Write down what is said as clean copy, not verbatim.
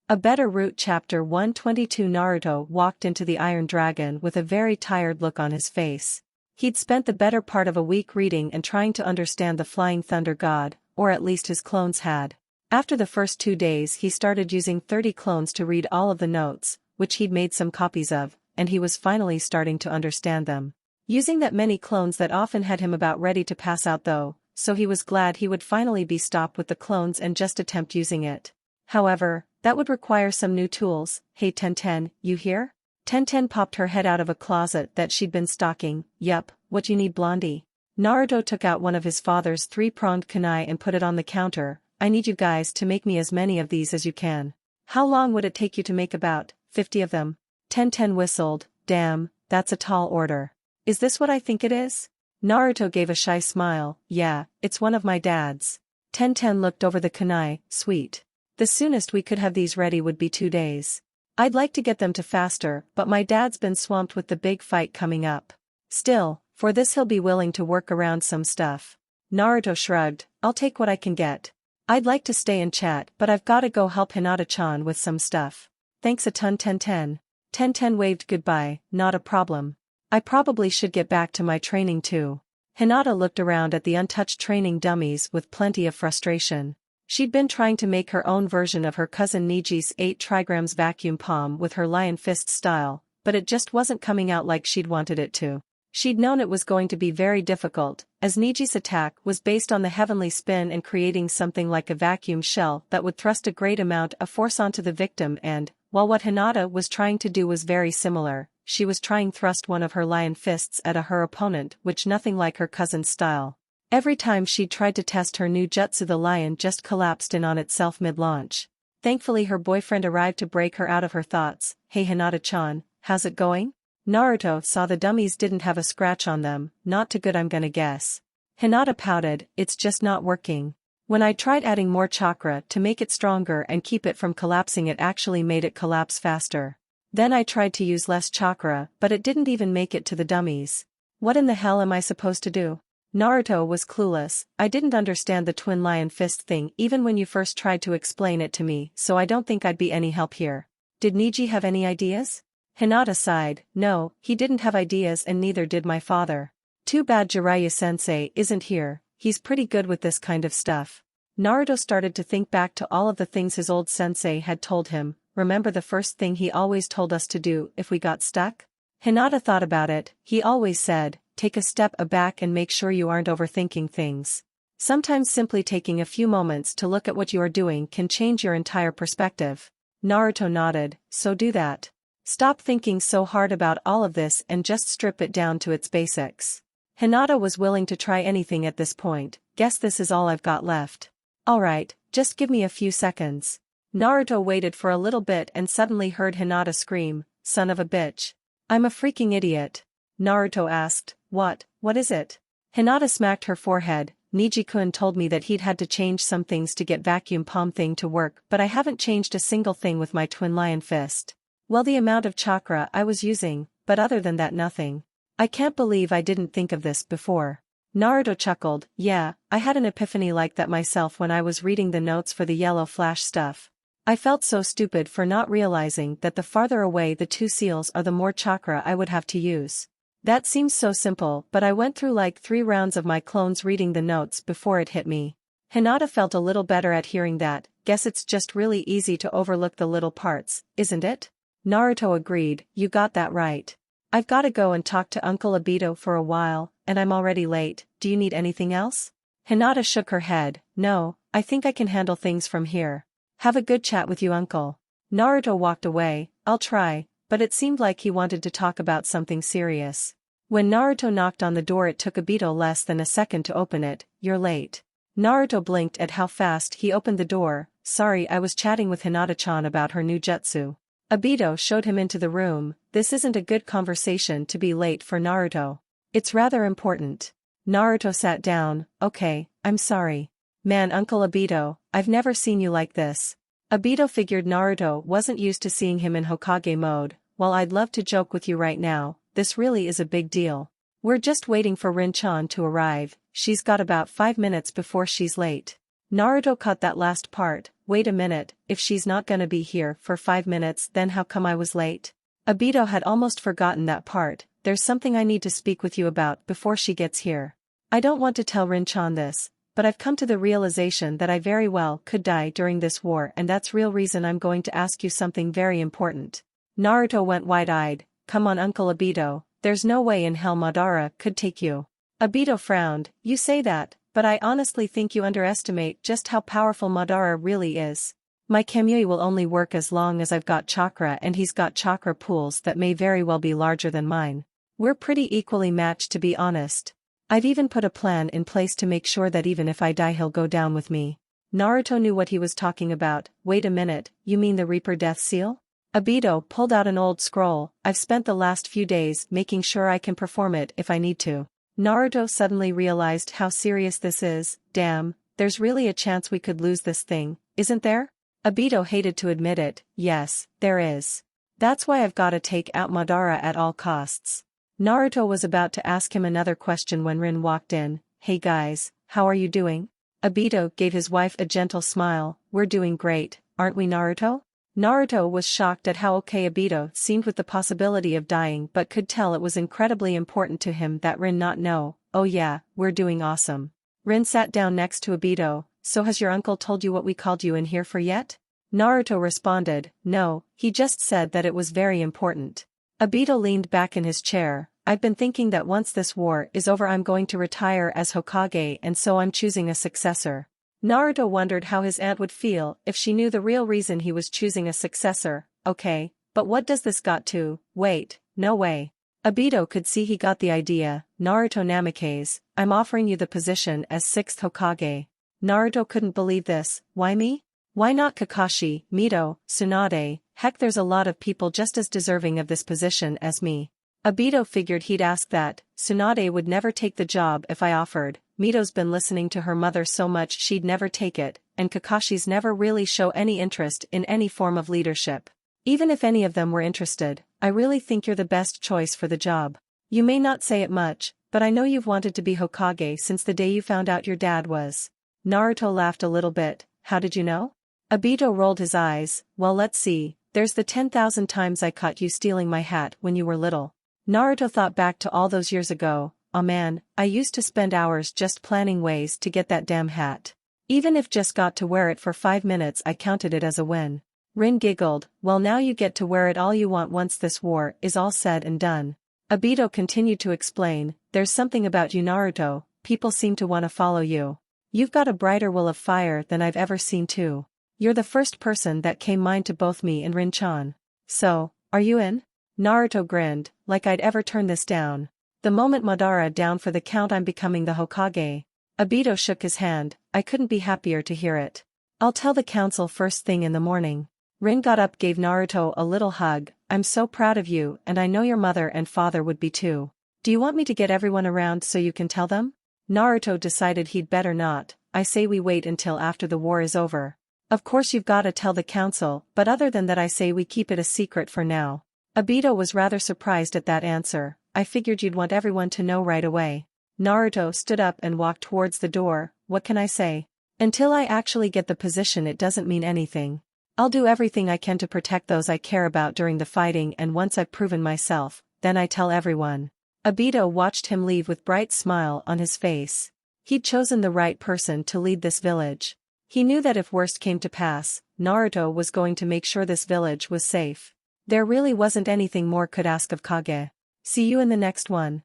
A Better Route Chapter 122. Naruto walked into the Iron Dragon with a very tired look on his face. He'd spent the better part of a week reading and trying to understand the Flying Thunder God, or at least his clones had. After the first 2 days he started using 30 clones to read all of the notes, which he'd made some copies of, and he was finally starting to understand them. Using that many clones that often had him about ready to pass out though, so he was glad he would finally be stopped with the clones and just attempt using it. However, that would require some new tools. Hey Tenten, you here? Tenten popped her head out of a closet that she'd been stocking. Yup, what you need Blondie? Naruto took out one of his father's 3-pronged kunai and put it on the counter. I need you guys to make me as many of these as you can. How long would it take you to make about 50 of them? Tenten whistled. Damn, that's a tall order. Is this what I think it is? Naruto gave a shy smile. Yeah, it's one of my dad's. Tenten looked over the kunai. Sweet. The soonest we could have these ready would be 2 days. I'd like to get them to faster, but my dad's been swamped with the big fight coming up. Still, for this he'll be willing to work around some stuff. Naruto shrugged. I'll take what I can get. I'd like to stay and chat, but I've gotta go help Hinata-chan with some stuff. Thanks a ton Tenten. Tenten waved goodbye. Not a problem. I probably should get back to my training too. Hinata looked around at the untouched training dummies with plenty of frustration. She'd been trying to make her own version of her cousin Niji's 8 trigrams vacuum palm with her lion fist style, but it just wasn't coming out like she'd wanted it to. She'd known it was going to be very difficult, as Niji's attack was based on the heavenly spin and creating something like a vacuum shell that would thrust a great amount of force onto the victim and, while what Hinata was trying to do was very similar, she was trying thrust one of her lion fists at her opponent, which nothing like her cousin's style. Every time she'd tried to test her new jutsu, the lion just collapsed in on itself mid-launch. Thankfully her boyfriend arrived to break her out of her thoughts. Hey Hinata-chan, how's it going? Naruto saw the dummies didn't have a scratch on them. Not too good I'm gonna guess. Hinata pouted. It's just not working. When I tried adding more chakra to make it stronger and keep it from collapsing, it actually made it collapse faster. Then I tried to use less chakra, but it didn't even make it to the dummies. What in the hell am I supposed to do? Naruto was clueless. I didn't understand the twin lion fist thing even when you first tried to explain it to me, so I don't think I'd be any help here. Did Niji have any ideas? Hinata sighed. No, he didn't have ideas and neither did my father. Too bad Jiraiya-sensei isn't here, he's pretty good with this kind of stuff. Naruto started to think back to all of the things his old sensei had told him. Remember the first thing he always told us to do if we got stuck? Hinata thought about it. He always said, take a step back and make sure you aren't overthinking things. Sometimes simply taking a few moments to look at what you are doing can change your entire perspective. Naruto nodded. So do that. Stop thinking so hard about all of this and just strip it down to its basics. Hinata was willing to try anything at this point. Guess this is all I've got left. Alright, just give me a few seconds. Naruto waited for a little bit and suddenly heard Hinata scream, son of a bitch. I'm a freaking idiot. Naruto asked, what is it? Hinata smacked her forehead. Niji-kun told me that he'd had to change some things to get vacuum palm thing to work, but I haven't changed a single thing with my twin lion fist. Well, the amount of chakra I was using, but other than that nothing. I can't believe I didn't think of this before. Naruto chuckled. Yeah, I had an epiphany like that myself when I was reading the notes for the yellow flash stuff. I felt so stupid for not realizing that the farther away the 2 seals are the more chakra I would have to use. That seems so simple, but I went through like 3 rounds of my clones reading the notes before it hit me. Hinata felt a little better at hearing that. Guess it's just really easy to overlook the little parts, isn't it? Naruto agreed. You got that right. I've gotta go and talk to Uncle Obito for a while, and I'm already late. Do you need anything else? Hinata shook her head. No, I think I can handle things from here. Have a good chat with you, Uncle. Naruto walked away. I'll try, but it seemed like he wanted to talk about something serious. When Naruto knocked on the door, it took Obito less than a second to open it. You're late. Naruto blinked at how fast he opened the door. Sorry, I was chatting with Hinata-chan about her new jutsu. Obito showed him into the room. This isn't a good conversation to be late for Naruto. It's rather important. Naruto sat down. Okay, I'm sorry. Man, Uncle Obito, I've never seen you like this. Obito figured Naruto wasn't used to seeing him in Hokage mode. While I'd love to joke with you right now, this really is a big deal. We're just waiting for Rin-chan to arrive. She's got about 5 minutes before she's late. Naruto caught that last part. Wait a minute, if she's not gonna be here for 5 minutes then how come I was late? Obito had almost forgotten that part. There's something I need to speak with you about before she gets here. I don't want to tell Rin-chan this, but I've come to the realization that I very well could die during this war and that's real reason I'm going to ask you something very important. Naruto went wide-eyed. Come on Uncle Obito, there's no way in hell Madara could take you. Obito frowned. You say that, but I honestly think you underestimate just how powerful Madara really is. My Kamui will only work as long as I've got chakra and he's got chakra pools that may very well be larger than mine. We're pretty equally matched to be honest. I've even put a plan in place to make sure that even if I die he'll go down with me. Naruto knew what he was talking about. Wait a minute, you mean the Reaper Death Seal? Obito pulled out an old scroll. I've spent the last few days making sure I can perform it if I need to. Naruto suddenly realized how serious this is. Damn, there's really a chance we could lose this thing, isn't there? Obito hated to admit it. Yes, there is. That's why I've gotta take out Madara at all costs. Naruto was about to ask him another question when Rin walked in. Hey guys, how are you doing? Obito gave his wife a gentle smile. We're doing great, aren't we Naruto? Naruto was shocked at how okay Obito seemed with the possibility of dying but could tell it was incredibly important to him that Rin not know. Oh yeah, we're doing awesome. Rin sat down next to Obito. So has your uncle told you what we called you in here for yet? Naruto responded, no, he just said that it was very important. Obito leaned back in his chair. I've been thinking that once this war is over I'm going to retire as Hokage and so I'm choosing a successor. Naruto wondered how his aunt would feel if she knew the real reason he was choosing a successor. Okay, but what does this got to? Wait, no way. Obito could see he got the idea. Naruto Namikaze, I'm offering you the position as 6th Hokage. Naruto couldn't believe this. Why me? Why not Kakashi, Mito, Tsunade? Heck, there's a lot of people just as deserving of this position as me. Obito figured he'd ask that. Tsunade would never take the job if I offered. Mito's been listening to her mother so much she'd never take it, and Kakashi's never really show any interest in any form of leadership. Even if any of them were interested, I really think you're the best choice for the job. You may not say it much, but I know you've wanted to be Hokage since the day you found out your dad was. Naruto laughed a little bit. How did you know? Obito rolled his eyes. Well, let's see, there's the 10,000 times I caught you stealing my hat when you were little. Naruto thought back to all those years ago. Oh man, I used to spend hours just planning ways to get that damn hat. Even if just got to wear it for 5 minutes I counted it as a win. Rin giggled. Well now you get to wear it all you want once this war is all said and done. Obito continued to explain, there's something about you Naruto, people seem to want to follow you. You've got a brighter will of fire than I've ever seen too. You're the first person that came mind to both me and Rin-chan. So, are you in? Naruto grinned, like I'd ever turn this down. The moment Madara down for the count I'm becoming the Hokage. Obito shook his hand. I couldn't be happier to hear it. I'll tell the council first thing in the morning. Rin got up, gave Naruto a little hug. I'm so proud of you and I know your mother and father would be too. Do you want me to get everyone around so you can tell them? Naruto decided he'd better not. I say we wait until after the war is over. Of course you've gotta tell the council, but other than that I say we keep it a secret for now. Obito was rather surprised at that answer. I figured you'd want everyone to know right away. Naruto stood up and walked towards the door. What can I say? Until I actually get the position it doesn't mean anything. I'll do everything I can to protect those I care about during the fighting and once I've proven myself, then I tell everyone. Obito watched him leave with bright smile on his face. He'd chosen the right person to lead this village. He knew that if worst came to pass, Naruto was going to make sure this village was safe. There really wasn't anything more could ask of Kage. See you in the next one.